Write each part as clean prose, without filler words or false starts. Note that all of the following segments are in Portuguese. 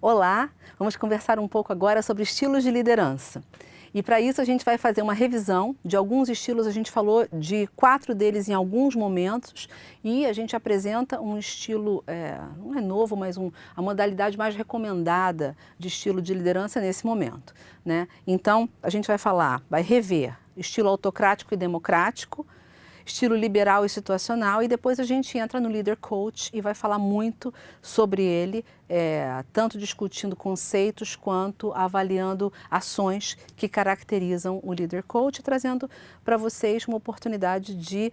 Olá, vamos conversar um pouco agora sobre estilos de liderança. E para isso a gente vai fazer uma revisão de alguns estilos, a gente falou de 4 deles em alguns momentos e a gente apresenta um estilo, não é novo, mas a modalidade mais recomendada de estilo de liderança nesse momento, né? Então a gente vai rever estilo autocrático e democrático, estilo liberal e situacional, e depois a gente entra no Leader Coach e vai falar muito sobre ele, tanto discutindo conceitos quanto avaliando ações que caracterizam o Leader Coach, trazendo para vocês uma oportunidade de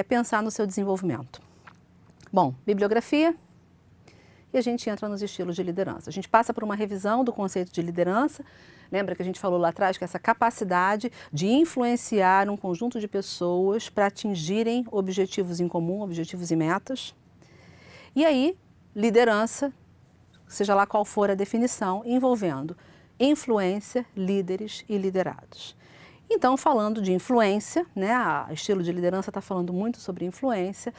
pensar no seu desenvolvimento. Bom, bibliografia. E a gente entra nos estilos de liderança. A gente passa por uma revisão do conceito de liderança. Lembra que a gente falou lá atrás que essa capacidade de influenciar um conjunto de pessoas para atingirem objetivos em comum, objetivos e metas. E aí, liderança, seja lá qual for a definição, envolvendo influência, líderes e liderados. Então, falando de influência, né, o estilo de liderança está falando muito sobre influência.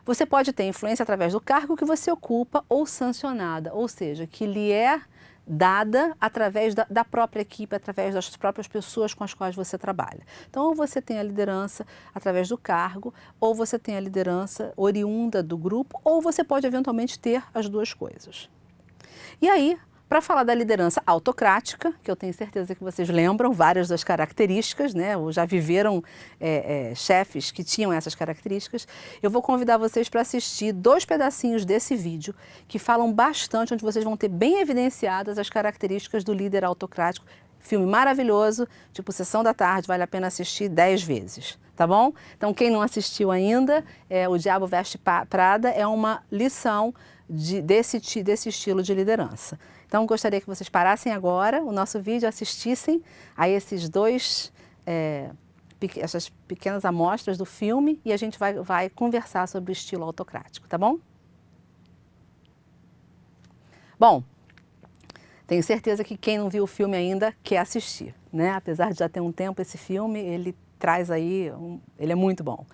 Você pode ter influência através do cargo que você ocupa ou sancionada, ou seja, que lhe é dada através da própria equipe, através das próprias pessoas com as quais você trabalha. Então, ou você tem a liderança através do cargo, ou você tem a liderança oriunda do grupo, ou você pode eventualmente ter as duas coisas. E aí, para falar da liderança autocrática, que eu tenho certeza que vocês lembram várias das características, né? Ou já viveram chefes que tinham essas características, eu vou convidar vocês para assistir 2 pedacinhos desse vídeo que falam bastante, onde vocês vão ter bem evidenciadas as características do líder autocrático. Filme maravilhoso, tipo Sessão da Tarde, vale a pena assistir 10 vezes, tá bom? Então, quem não assistiu ainda, O Diabo Veste Prada é uma lição desse estilo de liderança. Então, gostaria que vocês parassem agora o nosso vídeo, assistissem a esses essas pequenas amostras do filme e a gente vai conversar sobre o estilo autocrático, tá bom? Bom, tenho certeza que quem não viu o filme ainda quer assistir, né? Apesar de já ter um tempo esse filme, ele traz aí, ele é muito bom.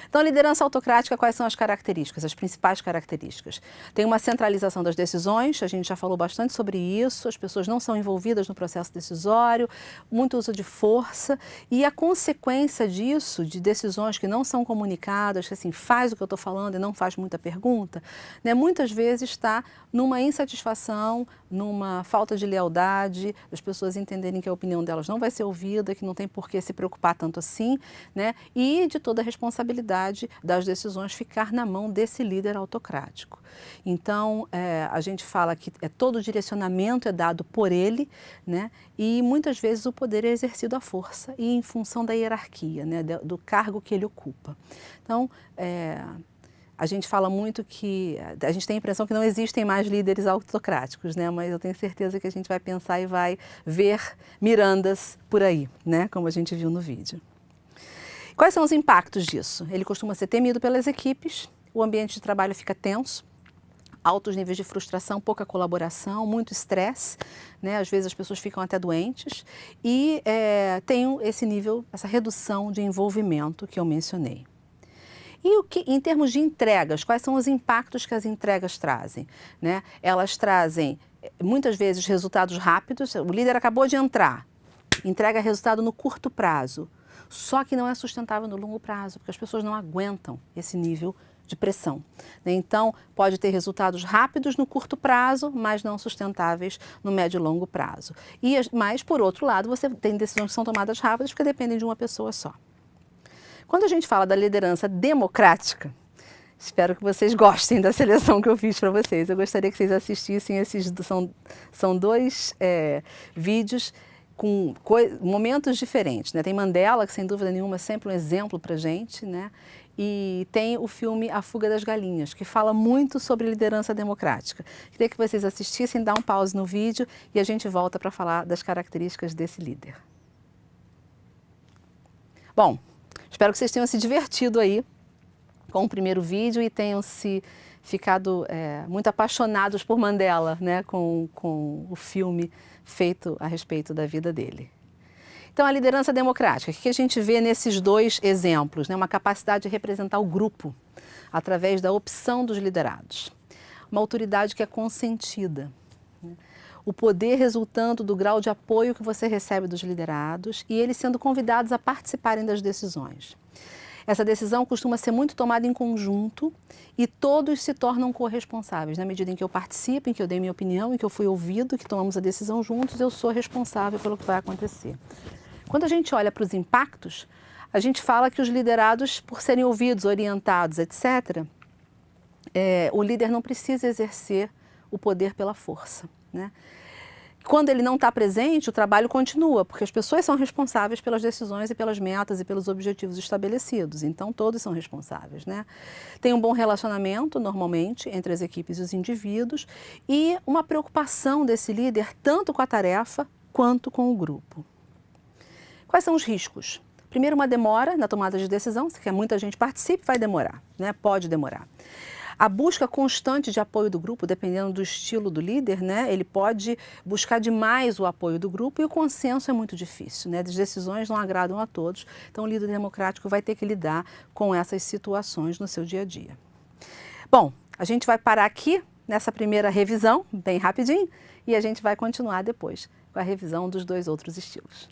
Então, a liderança autocrática, quais são as características, as principais características? Tem uma centralização das decisões, a gente já falou bastante sobre isso, as pessoas não são envolvidas no processo decisório, muito uso de força, e a consequência disso, de decisões que não são comunicadas, que assim, faz o que eu estou falando e não faz muita pergunta, né, muitas vezes está numa insatisfação, numa falta de lealdade, as pessoas entenderem que a opinião delas não vai ser ouvida, que não tem por que se preocupar tanto assim, né, e de toda a responsabilidade das decisões ficar na mão desse líder autocrático. Então, a gente fala que todo o direcionamento é dado por ele, né? E muitas vezes o poder é exercido à força e em função da hierarquia, né? Do cargo que ele ocupa. Então, a gente fala muito que a gente tem a impressão que não existem mais líderes autocráticos, né? Mas eu tenho certeza que a gente vai pensar e vai ver mirandas por aí, né? Como a gente viu no vídeo. Quais são os impactos disso? Ele costuma ser temido pelas equipes, o ambiente de trabalho fica tenso, altos níveis de frustração, pouca colaboração, muito estresse, né? Às vezes as pessoas ficam até doentes e tem esse nível, essa redução de envolvimento que eu mencionei. E em termos de entregas, quais são os impactos que as entregas trazem, né? Elas trazem muitas vezes resultados rápidos, o líder acabou de entrar, entrega resultado no curto prazo. Só que não é sustentável no longo prazo, porque as pessoas não aguentam esse nível de pressão, né? Então, pode ter resultados rápidos no curto prazo, mas não sustentáveis no médio e longo prazo. Mas, por outro lado, você tem decisões que são tomadas rápidas porque dependem de uma pessoa só. Quando a gente fala da liderança democrática, espero que vocês gostem da seleção que eu fiz para vocês. Eu gostaria que vocês assistissem são 2 vídeos com momentos diferentes, né? Tem Mandela, que sem dúvida nenhuma é sempre um exemplo para a gente, né? E tem o filme A Fuga das Galinhas, que fala muito sobre liderança democrática. Queria que vocês assistissem, dá um pause no vídeo e a gente volta para falar das características desse líder. Bom, espero que vocês tenham se divertido aí com o primeiro vídeo e tenham se ficado muito apaixonados por Mandela, né, com o filme feito a respeito da vida dele. Então, a liderança democrática, o que a gente vê nesses 2 exemplos, né, uma capacidade de representar o grupo através da opção dos liderados. Uma autoridade que é consentida, né? O poder resultando do grau de apoio que você recebe dos liderados e eles sendo convidados a participarem das decisões. Essa decisão costuma ser muito tomada em conjunto e todos se tornam corresponsáveis. Na medida em que eu participo, em que eu dei minha opinião, em que eu fui ouvido, que tomamos a decisão juntos, eu sou responsável pelo que vai acontecer. Quando a gente olha para os impactos, a gente fala que os liderados, por serem ouvidos, orientados, etc., o líder não precisa exercer o poder pela força, né? Quando ele não está presente, o trabalho continua, porque as pessoas são responsáveis pelas decisões e pelas metas e pelos objetivos estabelecidos. Então, todos são responsáveis, né? Tem um bom relacionamento, normalmente, entre as equipes e os indivíduos e uma preocupação desse líder tanto com a tarefa quanto com o grupo. Quais são os riscos? Primeiro, uma demora na tomada de decisão. Se quer muita gente participe, vai demorar, né? Pode demorar. A busca constante de apoio do grupo, dependendo do estilo do líder, né? Ele pode buscar demais o apoio do grupo e o consenso é muito difícil, né? As decisões não agradam a todos, então o líder democrático vai ter que lidar com essas situações no seu dia a dia. Bom, a gente vai parar aqui nessa primeira revisão, bem rapidinho, e a gente vai continuar depois com a revisão dos 2 outros estilos.